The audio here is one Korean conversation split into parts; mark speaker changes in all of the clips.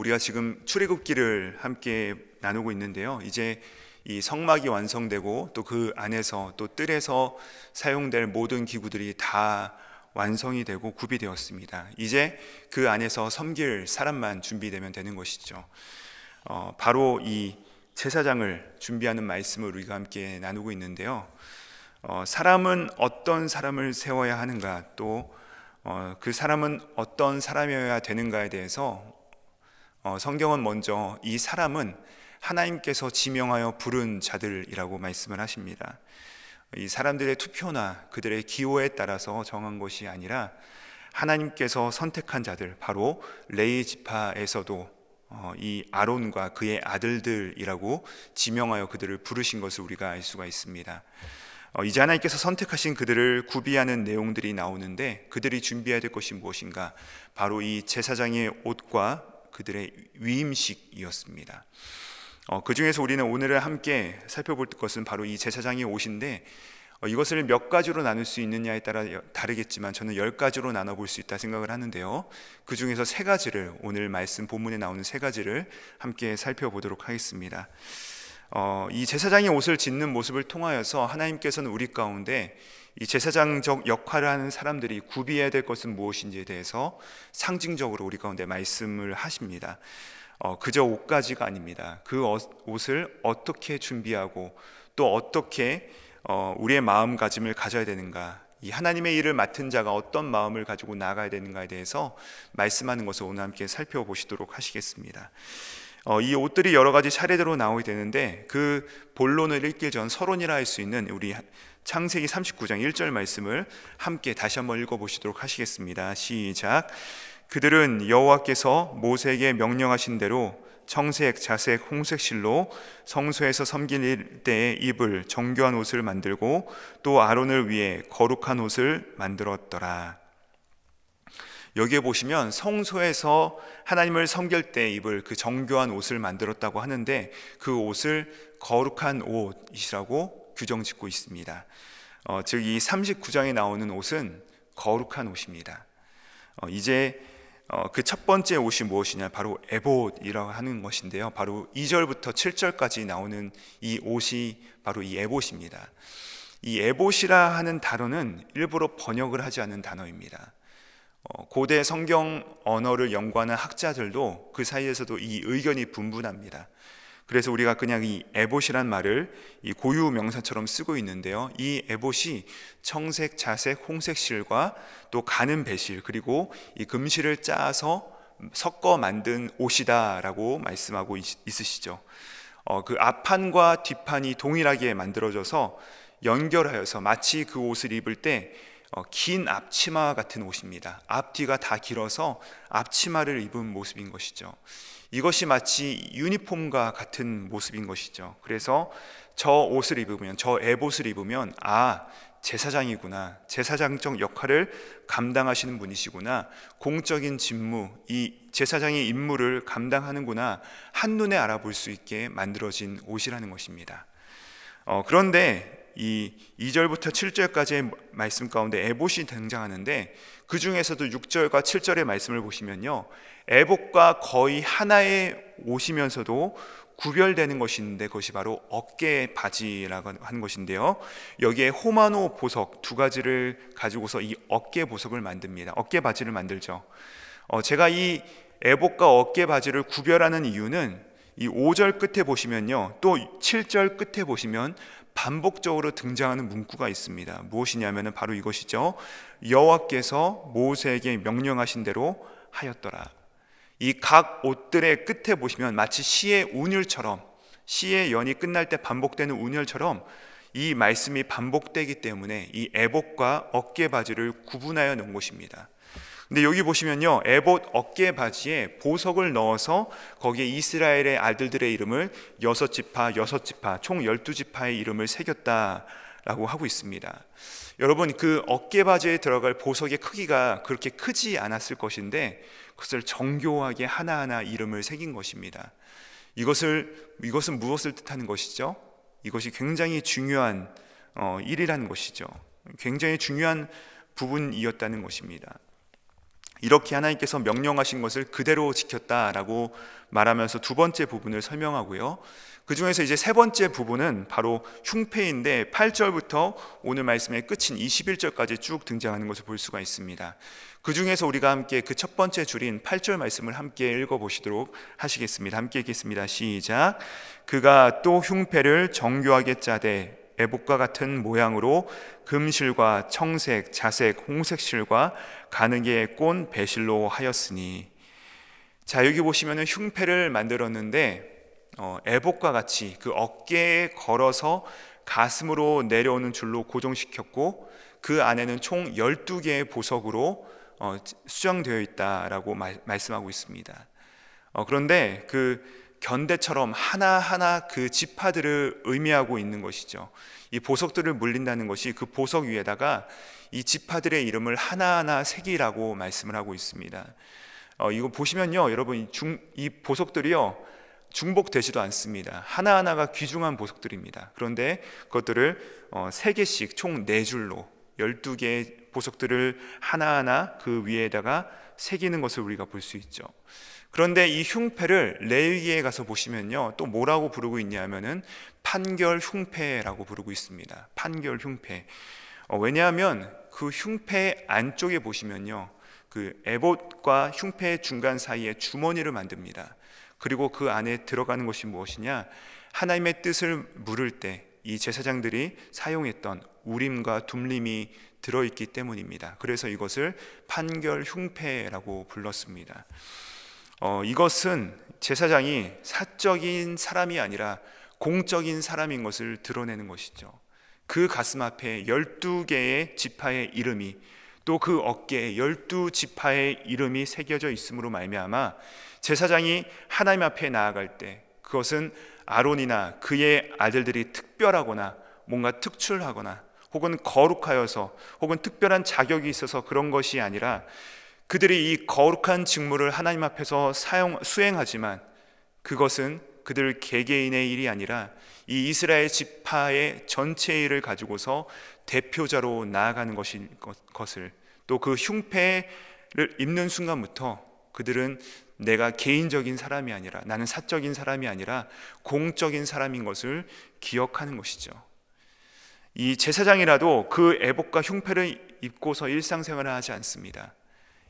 Speaker 1: 우리가 지금 출애굽기를 함께 나누고 있는데요. 이제 이 성막이 완성되고 또 그 안에서 또 뜰에서 사용될 모든 기구들이 다 완성이 되고 구비되었습니다. 이제 그 안에서 섬길 사람만 준비되면 되는 것이죠. 바로 이 제사장을 준비하는 말씀을 우리가 함께 나누고 있는데요. 사람은 어떤 사람을 세워야 하는가, 또 그 사람은 어떤 사람이어야 되는가에 대해서 성경은 먼저 이 사람은 하나님께서 지명하여 부른 자들이라고 말씀을 하십니다. 이 사람들의 투표나 그들의 기호에 따라서 정한 것이 아니라 하나님께서 선택한 자들, 바로 레위 지파에서도 이 아론과 그의 아들들이라고 지명하여 그들을 부르신 것을 우리가 알 수가 있습니다. 이제 하나님께서 선택하신 그들을 구비하는 내용들이 나오는데, 그들이 준비해야 될 것이 무엇인가? 바로 이 제사장의 옷과 그들의 위임식이었습니다. 그 중에서 우리는 오늘 함께 살펴볼 것은 바로 이 제사장의 옷인데, 이것을 몇 가지로 나눌 수 있느냐에 따라 다르겠지만 저는 10가지로 나눠볼 수 있다 생각을 하는데요. 그 중에서 3가지를, 오늘 말씀 본문에 나오는 3가지를 함께 살펴보도록 하겠습니다. 이 제사장의 옷을 짓는 모습을 통하여서 하나님께서는 우리 가운데 이 제사장적 역할을 하는 사람들이 구비해야 될 것은 무엇인지에 대해서 상징적으로 우리 가운데 말씀을 하십니다. 그저 옷가지가 아닙니다. 그 옷을 어떻게 준비하고 또 어떻게 우리의 마음가짐을 가져야 되는가, 이 하나님의 일을 맡은 자가 어떤 마음을 가지고 나아가야 되는가에 대해서 말씀하는 것을 오늘 함께 살펴보시도록 하시겠습니다. 이 옷들이 여러 가지 차례대로 나오게 되는데, 그 본론을 읽기 전 서론이라 할 수 있는 우리 창세기 39장 1절 말씀을 함께 다시 한번 읽어보시도록 하시겠습니다. 시작. 그들은 여호와께서 모세에게 명령하신 대로 청색, 자색, 홍색 실로 성소에서 섬길 때에 입을 정교한 옷을 만들고 또 아론을 위해 거룩한 옷을 만들었더라. 여기에 보시면 성소에서 하나님을 섬길 때 입을 그 정교한 옷을 만들었다고 하는데, 그 옷을 거룩한 옷이라고 규정짓고 있습니다. 즉 이 39장에 나오는 옷은 거룩한 옷입니다. 이제 그 첫 번째 옷이 무엇이냐, 바로 에봇이라고 하는 것인데요. 바로 2절부터 7절까지 나오는 이 옷이 바로 이 에봇입니다. 이 에봇이라 하는 단어는 일부러 번역을 하지 않은 단어입니다. 고대 성경 언어를 연구하는 학자들도 그 사이에서도 이 의견이 분분합니다. 그래서 우리가 그냥 이 에봇이란 말을 이 고유 명사처럼 쓰고 있는데요. 이 에봇이 청색, 자색, 홍색 실과 또 가는 배실, 그리고 이 금실을 짜서 섞어 만든 옷이다라고 말씀하고 있으시죠. 그 앞판과 뒷판이 동일하게 만들어져서 연결하여서 마치 그 옷을 입을 때 긴 앞치마 같은 옷입니다. 앞뒤가 다 길어서 앞치마를 입은 모습인 것이죠. 이것이 마치 유니폼과 같은 모습인 것이죠. 그래서 저 옷을 입으면, 저 에봇을 입으면, 제사장이구나, 제사장적 역할을 감당하시는 분이시구나, 공적인 직무, 이 제사장의 임무를 감당하는구나, 한눈에 알아볼 수 있게 만들어진 옷이라는 것입니다. 그런데 이 2절부터 7절까지의 말씀 가운데 에봇이 등장하는데, 그 중에서도 6절과 7절의 말씀을 보시면요, 에봇과 거의 하나의 옷이면서도 구별되는 것이 있는데, 그것이 바로 어깨 바지라고 하는 것인데요, 여기에 호마노 보석 2가지를 가지고서 이 어깨 보석을 만듭니다. 어깨 바지를 만들죠. 제가 이 에봇과 어깨 바지를 구별하는 이유는 이 5절 끝에 보시면요, 또 7절 끝에 보시면 반복적으로 등장하는 문구가 있습니다. 무엇이냐면 바로 이것이죠. 여호와께서 모세에게 명령하신 대로 하였더라. 이 각 옷들의 끝에 보시면 마치 시의 운율처럼, 시의 연이 끝날 때 반복되는 운율처럼 이 말씀이 반복되기 때문에 이 에봇과 어깨 바지를 구분하여 놓은 것입니다. 근데 여기 보시면요, 에봇 어깨 바지에 보석을 넣어서 거기에 이스라엘의 아들들의 이름을 6지파 총 12지파의 이름을 새겼다라고 하고 있습니다. 여러분, 그 어깨 바지에 들어갈 보석의 크기가 그렇게 크지 않았을 것인데 그것을 정교하게 하나하나 이름을 새긴 것입니다. 이것은 무엇을 뜻하는 것이죠? 이것이 굉장히 중요한 일이라는 것이죠. 굉장히 중요한 부분이었다는 것입니다. 이렇게 하나님께서 명령하신 것을 그대로 지켰다라고 말하면서 두 번째 부분을 설명하고요. 그 중에서 이제 세 번째 부분은 바로 흉패인데 8절부터 오늘 말씀의 끝인 21절까지 쭉 등장하는 것을 볼 수가 있습니다. 그 중에서 우리가 함께 그 첫 번째 줄인 8절 말씀을 함께 읽어보시도록 하시겠습니다. 함께 읽겠습니다. 시작. 그가 또 흉패를 정교하게 짜되 애복과 같은 모양으로 금실과 청색, 자색, 홍색 실과 가느게 꼰 배실로 하였으니. 자, 여기 보시면은 흉패를 만들었는데 애복과 같이 그 어깨에 걸어서 가슴으로 내려오는 줄로 고정시켰고, 그 안에는 총 12개의 보석으로 수정되어 있다라고 말씀하고 있습니다. 그런데 그 견대처럼 하나하나 그 지파들을 의미하고 있는 것이죠. 이 보석들을 물린다는 것이 그 보석 위에다가 이 지파들의 이름을 하나하나 새기라고 말씀을 하고 있습니다. 이거 보시면요, 여러분, 이 보석들이요 중복되지도 않습니다. 하나하나가 귀중한 보석들입니다. 그런데 그것들을 3개씩 총 4줄로 12개의 보석들을 하나하나 그 위에다가 새기는 것을 우리가 볼 수 있죠. 그런데 이 흉패를 레위기에 가서 보시면요, 또 뭐라고 부르고 있냐면은 판결 흉패라고 부르고 있습니다. 판결 흉패. 왜냐하면 그 흉패 안쪽에 보시면요, 그 에봇과 흉패 중간 사이에 주머니를 만듭니다. 그리고 그 안에 들어가는 것이 무엇이냐? 하나님의 뜻을 물을 때 이 제사장들이 사용했던 우림과 둠림이 들어있기 때문입니다. 그래서 이것을 판결 흉패라고 불렀습니다. 이것은 제사장이 사적인 사람이 아니라 공적인 사람인 것을 드러내는 것이죠. 그 가슴 앞에 12개의 지파의 이름이, 또 그 어깨에 12지파의 이름이 새겨져 있음으로 말미암아 제사장이 하나님 앞에 나아갈 때 그것은 아론이나 그의 아들들이 특별하거나 뭔가 특출하거나 혹은 거룩하여서 혹은 특별한 자격이 있어서 그런 것이 아니라, 그들이 이 거룩한 직무를 하나님 앞에서 수행하지만 그것은 그들 개개인의 일이 아니라 이 이스라엘 지파의 전체 일을 가지고서 대표자로 나아가는 것을, 또 그 흉패를 입는 순간부터 그들은 내가 개인적인 사람이 아니라, 나는 사적인 사람이 아니라 공적인 사람인 것을 기억하는 것이죠. 이 제사장이라도 그 애복과 흉패를 입고서 일상생활을 하지 않습니다.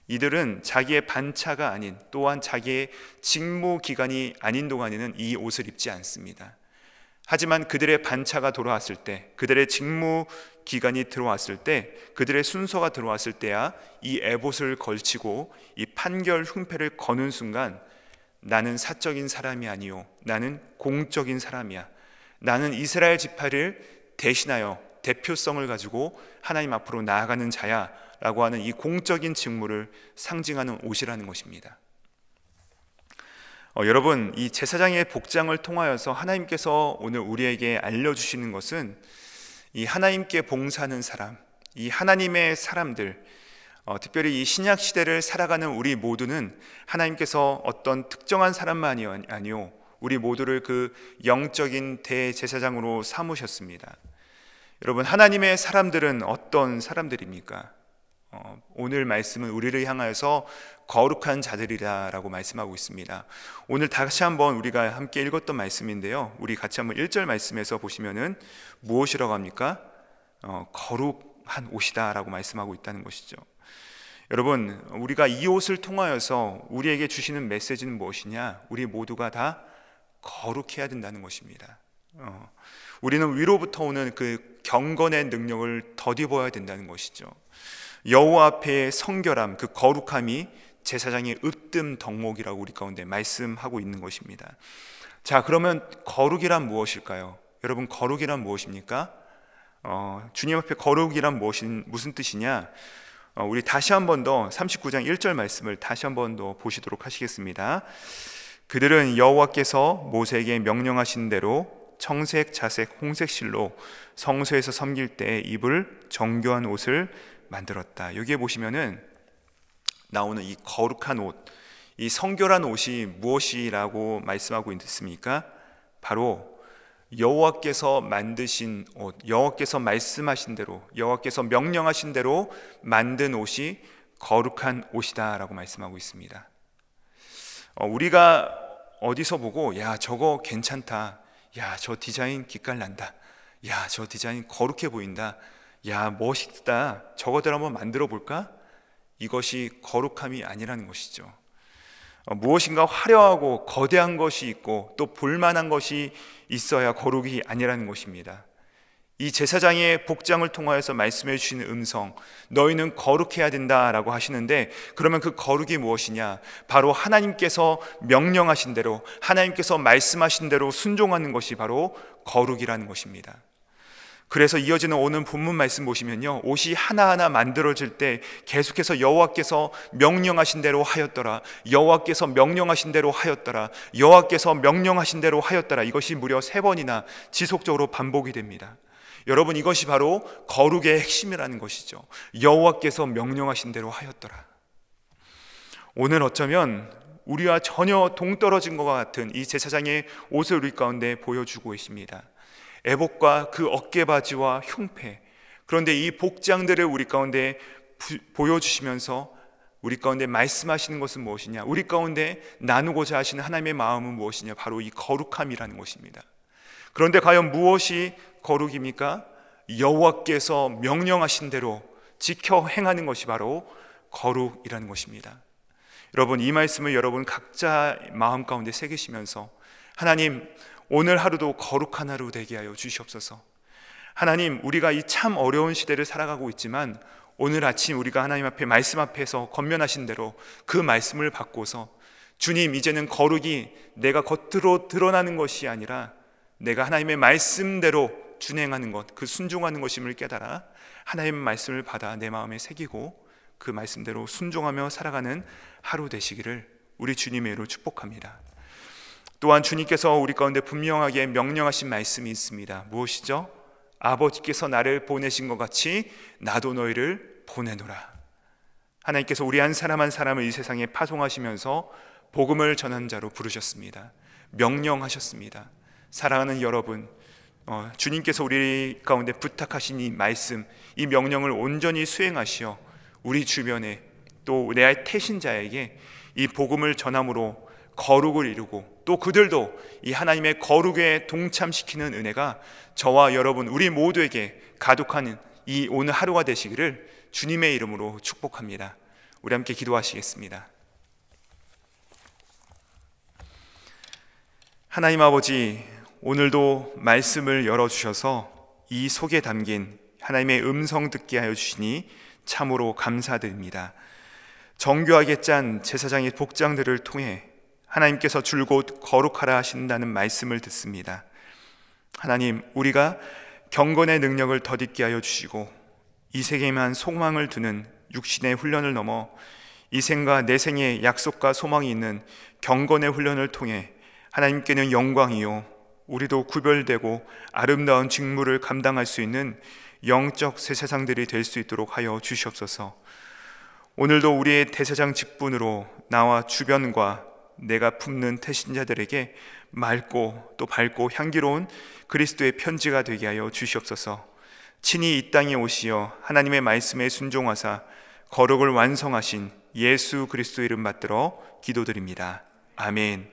Speaker 1: 이들은 자기의 반차가 아닌, 또한 자기의 직무 기간이 아닌 동안에는 이 옷을 입지 않습니다. 하지만 그들의 반차가 돌아왔을 때, 그들의 직무 기간이 들어왔을 때, 그들의 순서가 들어왔을 때야 이 에봇을 걸치고 이 판결 흉패를 거는 순간, 나는 사적인 사람이 아니요, 나는 공적인 사람이야, 나는 이스라엘 지파를 대신하여 대표성을 가지고 하나님 앞으로 나아가는 자야 라고 하는 이 공적인 직무를 상징하는 옷이라는 것입니다. 여러분, 이 제사장의 복장을 통하여서 하나님께서 오늘 우리에게 알려주시는 것은, 이 하나님께 봉사하는 사람, 이 하나님의 사람들, 특별히 이 신약 시대를 살아가는 우리 모두는 하나님께서 어떤 특정한 사람만이 아니요, 우리 모두를 그 영적인 대제사장으로 삼으셨습니다. 여러분, 하나님의 사람들은 어떤 사람들입니까? 오늘 말씀은 우리를 향하여서 거룩한 자들이라고 말씀하고 있습니다. 오늘 다시 한번 우리가 함께 읽었던 말씀인데요, 우리 같이 한번 1절 말씀에서 보시면은 무엇이라고 합니까? 거룩한 옷이다 라고 말씀하고 있다는 것이죠. 여러분, 우리가 이 옷을 통하여서 우리에게 주시는 메시지는 무엇이냐? 우리 모두가 다 거룩해야 된다는 것입니다. 우리는 위로부터 오는 그 경건의 능력을 덧입어야 된다는 것이죠. 여호와 앞의 성결함, 그 거룩함이 제사장의 으뜸 덕목이라고 우리 가운데 말씀하고 있는 것입니다. 자, 그러면 거룩이란 무엇일까요? 여러분, 거룩이란 무엇입니까? 주님 앞에 거룩이란 무슨 뜻이냐? 우리 다시 한 번 더 39장 1절 말씀을 다시 한 번 더 보시도록 하시겠습니다. 그들은 여호와께서 모세에게 명령하신 대로 청색, 자색, 홍색 실로 성소에서 섬길 때 입을 정교한 옷을 만들었다. 여기에 보시면은 나오는 이 거룩한 옷, 이 성결한 옷이 무엇이라고 말씀하고 있습니까? 바로 여호와께서 만드신 옷, 여호와께서 말씀하신 대로, 여호와께서 명령하신 대로 만든 옷이 거룩한 옷이다 라고 말씀하고 있습니다. 우리가 어디서 보고 야 저거 괜찮다, 야 저 디자인 기깔난다, 야 저 디자인 거룩해 보인다, 야 멋있다, 저거들 한번 만들어 볼까? 이것이 거룩함이 아니라는 것이죠. 무엇인가 화려하고 거대한 것이 있고 또 볼만한 것이 있어야 거룩이 아니라는 것입니다. 이 제사장의 복장을 통하여서 말씀해 주시는 음성, 너희는 거룩해야 된다라고 하시는데, 그러면 그 거룩이 무엇이냐? 바로 하나님께서 명령하신 대로, 하나님께서 말씀하신 대로 순종하는 것이 바로 거룩이라는 것입니다. 그래서 이어지는 오늘 본문 말씀 보시면요, 옷이 하나하나 만들어질 때 계속해서 여호와께서 명령하신 대로 하였더라, 여호와께서 명령하신 대로 하였더라, 여호와께서 명령하신 대로 하였더라, 이것이 무려 3번이나 지속적으로 반복이 됩니다. 여러분, 이것이 바로 거룩의 핵심이라는 것이죠. 여호와께서 명령하신 대로 하였더라. 오늘 어쩌면 우리와 전혀 동떨어진 것과 같은 이 제사장의 옷을 우리 가운데 보여주고 계십니다. 애복과 그 어깨바지와 흉패, 그런데 이 복장들을 우리 가운데 보여주시면서 우리 가운데 말씀하시는 것은 무엇이냐? 우리 가운데 나누고자 하시는 하나님의 마음은 무엇이냐? 바로 이 거룩함이라는 것입니다. 그런데 과연 무엇이 거룩입니까? 여호와께서 명령하신 대로 지켜 행하는 것이 바로 거룩이라는 것입니다. 여러분, 이 말씀을 여러분 각자 마음 가운데 새기시면서, 하나님 오늘 하루도 거룩한 하루 되게 하여 주시옵소서. 하나님, 우리가 이 참 어려운 시대를 살아가고 있지만 오늘 아침 우리가 하나님 앞에 말씀 앞에서 권면하신 대로 그 말씀을 받고서, 주님, 이제는 거룩이 내가 겉으로 드러나는 것이 아니라 내가 하나님의 말씀대로 준행하는 것, 그 순종하는 것임을 깨달아 하나님의 말씀을 받아 내 마음에 새기고 그 말씀대로 순종하며 살아가는 하루 되시기를 우리 주님의 이름으로 축복합니다. 또한 주님께서 우리 가운데 분명하게 명령하신 말씀이 있습니다. 무엇이죠? 아버지께서 나를 보내신 것 같이 나도 너희를 보내노라. 하나님께서 우리 한 사람 한 사람을 이 세상에 파송하시면서 복음을 전한 자로 부르셨습니다. 명령하셨습니다. 사랑하는 여러분, 주님께서 우리 가운데 부탁하신 이 말씀, 이 명령을 온전히 수행하시어 우리 주변에 또 내 태신자에게 이 복음을 전함으로 거룩을 이루고, 또 그들도 이 하나님의 거룩에 동참시키는 은혜가 저와 여러분 우리 모두에게 가득한 이 오늘 하루가 되시기를 주님의 이름으로 축복합니다. 우리 함께 기도하시겠습니다. 하나님 아버지, 오늘도 말씀을 열어주셔서 이 속에 담긴 하나님의 음성 듣게 하여 주시니 참으로 감사드립니다. 정교하게 짠 제사장의 복장들을 통해 하나님께서 줄곧 거룩하라 하신다는 말씀을 듣습니다. 하나님, 우리가 경건의 능력을 덧입게 하여 주시고 이 세계에만 소망을 두는 육신의 훈련을 넘어 이 생과 내생의 약속과 소망이 있는 경건의 훈련을 통해 하나님께는 영광이요 우리도 구별되고 아름다운 직무를 감당할 수 있는 영적 제사장들이 될 수 있도록 하여 주시옵소서. 오늘도 우리의 대제사장 직분으로 나와 주변과 내가 품는 태신자들에게 맑고 또 밝고 향기로운 그리스도의 편지가 되게 하여 주시옵소서. 친히 이 땅에 오시어 하나님의 말씀에 순종하사 거룩을 완성하신 예수 그리스도 이름 받들어 기도드립니다. 아멘.